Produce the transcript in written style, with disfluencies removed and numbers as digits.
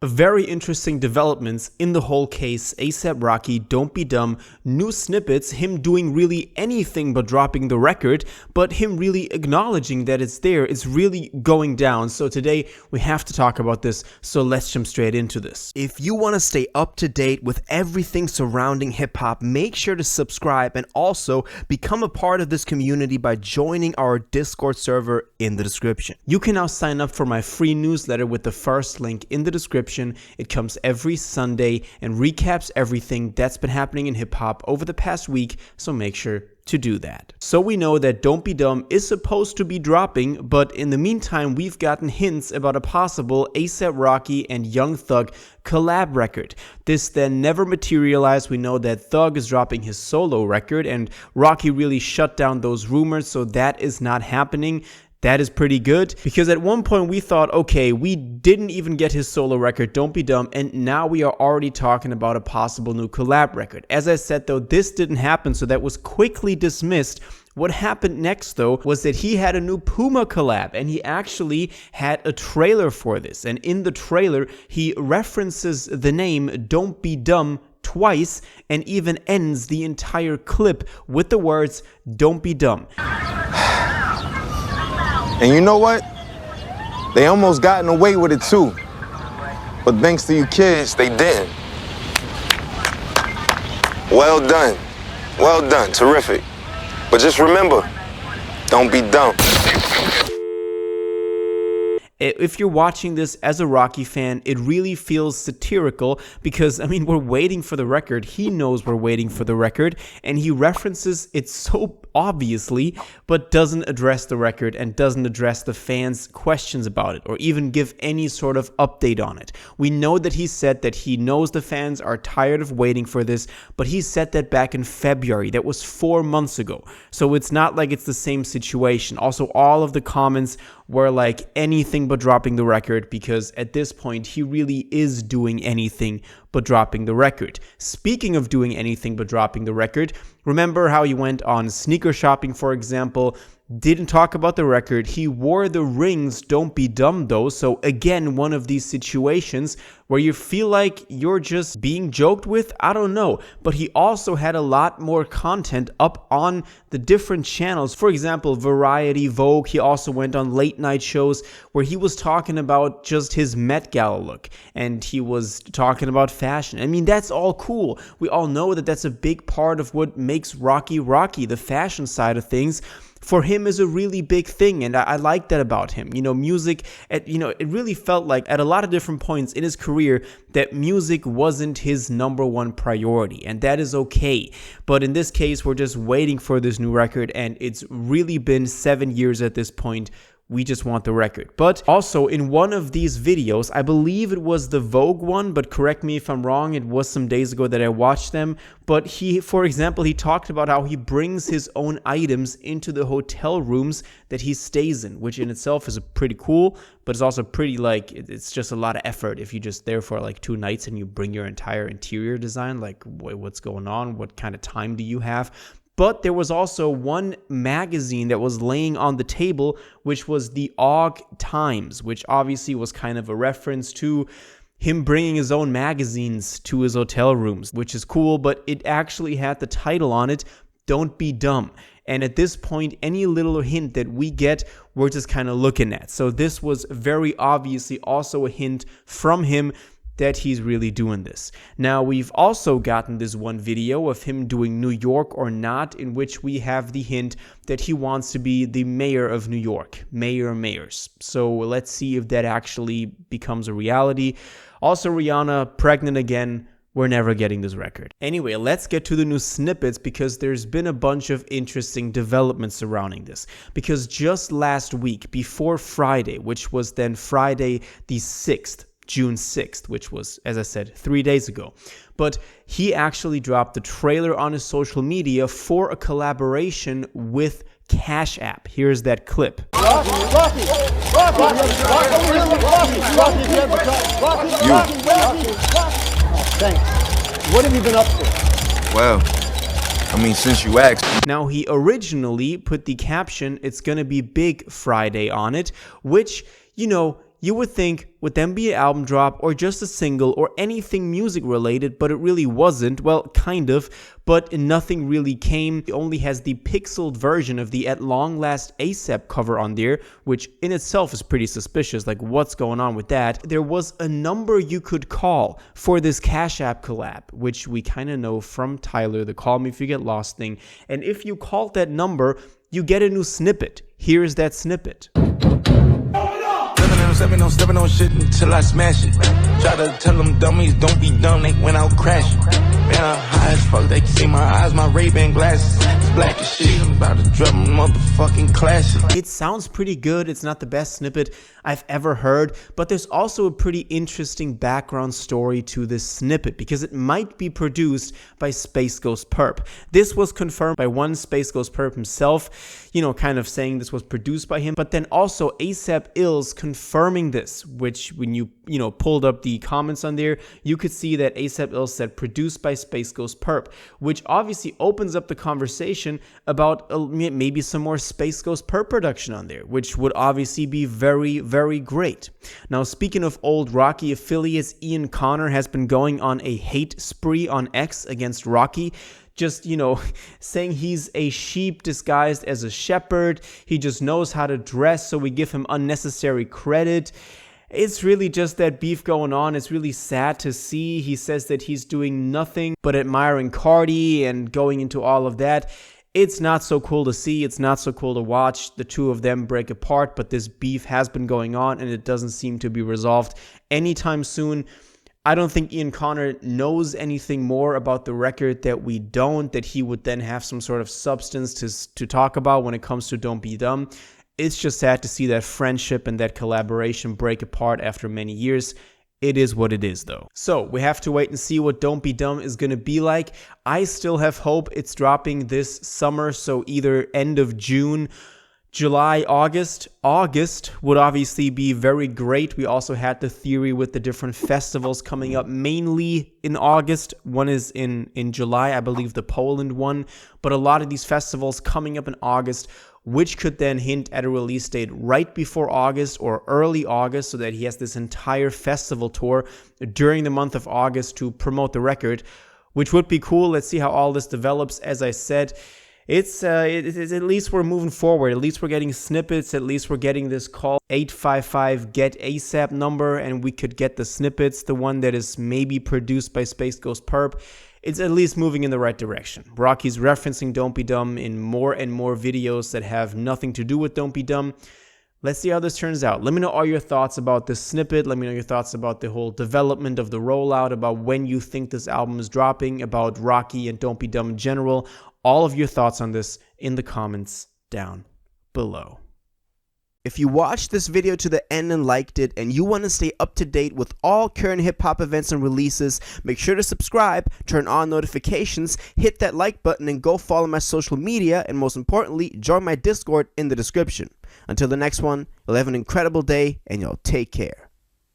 Very interesting developments in the whole case. ASAP Rocky, Don't Be Dumb, new snippets, him doing really anything but dropping the record, but him really acknowledging that it's there. It's really going down. So today we have to talk about this, so let's jump straight into this. If you want to stay up to date with everything surrounding hip-hop, make sure to subscribe and also become a part of this community by joining our Discord server in the description. You can now sign up for my free newsletter with the first link in the description. It comes every Sunday and recaps everything that's been happening in hip-hop over the past week, so make sure to do that. So we know that Don't Be Dumb is supposed to be dropping, but in the meantime we've gotten hints about a possible ASAP Rocky and Young Thug collab record. This then never materialized. We know that Thug is dropping his solo record and Rocky really shut down those rumors, so that is not happening. That is pretty good, because at one point we thought, okay, we didn't even get his solo record, Don't Be Dumb, and now we are already talking about a possible new collab record. As I said though, this didn't happen, so that was quickly dismissed. What happened next though was that he had a new Puma collab, and he actually had a trailer for this, and in the trailer he references the name Don't Be Dumb twice and even ends the entire clip with the words Don't Be Dumb. And you know what? They almost gotten away with it too. But thanks to you kids, they didn't. Well done. Well done. Terrific. But just remember, don't be dumb. If you're watching this as a Rocky fan, it really feels satirical because, I mean, we're waiting for the record. He knows we're waiting for the record, and he references it so obviously, but doesn't address the record and doesn't address the fans' questions about it or even give any sort of update on it. We know that he said that he knows the fans are tired of waiting for this, but he said that back in February. That was 4 months ago. So it's not like it's the same situation. Also, all of the comments were like anything but dropping the record, because at this point he really is doing anything but dropping the record. Speaking of doing anything but dropping the record, remember how he went on sneaker shopping, for example, didn't talk about the record. He wore the rings Don't Be Dumb though, so again, one of these situations where you feel like you're just being joked with, I don't know. But he also had a lot more content up on the different channels. For example, Variety, Vogue. He also went on late night shows where he was talking about just his Met Gala look, and he was talking about fashion. I mean, that's all cool. We all know that that's a big part of what makes Rocky Rocky. The fashion side of things for him is a really big thing, and I like that about him. You know, music, it really felt like at a lot of different points in his career that music wasn't his #1 priority, and that is okay. But in this case, we're just waiting for this new record, and it's really been 7 years at this point. We just want the record. But also in one of these videos, I believe it was the Vogue one, but correct me if I'm wrong, it was some days ago that I watched them. But for example, he talked about how he brings his own items into the hotel rooms that he stays in, which in itself is pretty cool, but it's also pretty like, it's just a lot of effort if you just there for like 2 nights and you bring your entire interior design. Like, what's going on? What kind of time do you have? But there was also one magazine that was laying on the table, which was the Og Times, which obviously was kind of a reference to him bringing his own magazines to his hotel rooms, which is cool, but it actually had the title on it, Don't Be Dumb. And at this point, any little hint that we get, we're just kind of looking at. So this was very obviously also a hint from him that he's really doing this. Now, we've also gotten this one video of him doing New York or Not, in which we have the hint that he wants to be the mayor of New York, mayor of mayors. So let's see if that actually becomes a reality. Also, Rihanna, pregnant again. We're never getting this record. Anyway, let's get to the new snippets, because there's been a bunch of interesting developments surrounding this. Because just last week, before Friday, which was then Friday the 6th, June 6th, which was, as I said, 3 days ago. But he actually dropped the trailer on his social media for a collaboration with Cash App. Here's that clip. Rocky. Thanks. What have you been up to? Well, I mean, since you asked. Now, he originally put the caption, "It's gonna be Big Friday" on it, which, you know, you would think, would then be an album drop or just a single or anything music related, but it really wasn't. Well, kind of, but nothing really came. It only has the pixeled version of the At Long Last ASAP cover on there, which in itself is pretty suspicious. Like, what's going on with that? There was a number you could call for this Cash App collab, which we kind of know from Tyler, the Call Me If You Get Lost thing. And if you called that number, you get a new snippet. Here's that snippet. Stepping on shit until I smash it. Try to tell them dummies don't be dumb, they went out crashing. Man, I'm high as fuck, they can see my eyes, my Ray-Ban glasses. It's black as shit, I'm about to drop my motherfucking classic. It sounds pretty good. It's not the best snippet I've ever heard, but there's also a pretty interesting background story to this snippet because it might be produced by Space Ghost Perp. This was confirmed by one Space Ghost Perp himself, you know, kind of saying this was produced by him, but then also ASAP Ills confirming this, which when you pulled up the comments on there, you could see that ASAP Ills said produced by Space Ghost Perp, which obviously opens up the conversation about maybe some more Space Ghost Perp production on there, which would obviously be very, very great. Now, speaking of old Rocky affiliates, Ian Connor has been going on a hate spree on X against Rocky. Just, saying he's a sheep disguised as a shepherd. He just knows how to dress, so we give him unnecessary credit. It's really just that beef going on. It's really sad to see. He says that he's doing nothing but admiring Cardi and going into all of that. It's not so cool to see. It's not so cool to watch the two of them break apart, but this beef has been going on and it doesn't seem to be resolved anytime soon. I don't think Ian Connor knows anything more about the record that we don't, that he would then have some sort of substance to talk about when it comes to Don't Be Dumb. It's just sad to see that friendship and that collaboration break apart after many years. It is what it is, though. So we have to wait and see what Don't Be Dumb is going to be like. I still have hope it's dropping this summer, so either end of June, July, August. August would obviously be very great. We also had the theory with the different festivals coming up, mainly in August. One is in July, I believe the Poland one. But a lot of these festivals coming up in August, which could then hint at a release date right before August or early August, so that he has this entire festival tour during the month of August to promote the record, which would be cool. Let's see how all this develops. As I said, it's at least we're moving forward. At least we're getting snippets. At least we're getting this call 855 get ASAP number, and we could get the snippets, the one that is maybe produced by Space Ghost Perp. It's at least moving in the right direction. Rocky's referencing Don't Be Dumb in more and more videos that have nothing to do with Don't Be Dumb. Let's see how this turns out. Let me know all your thoughts about this snippet. Let me know your thoughts about the whole development of the rollout, about when you think this album is dropping, about Rocky and Don't Be Dumb in general. All of your thoughts on this in the comments down below. If you watched this video to the end and liked it, and you want to stay up to date with all current hip-hop events and releases, make sure to subscribe, turn on notifications, hit that like button, and go follow my social media, and most importantly, join my Discord in the description. Until the next one, you'll have an incredible day, and y'all take care.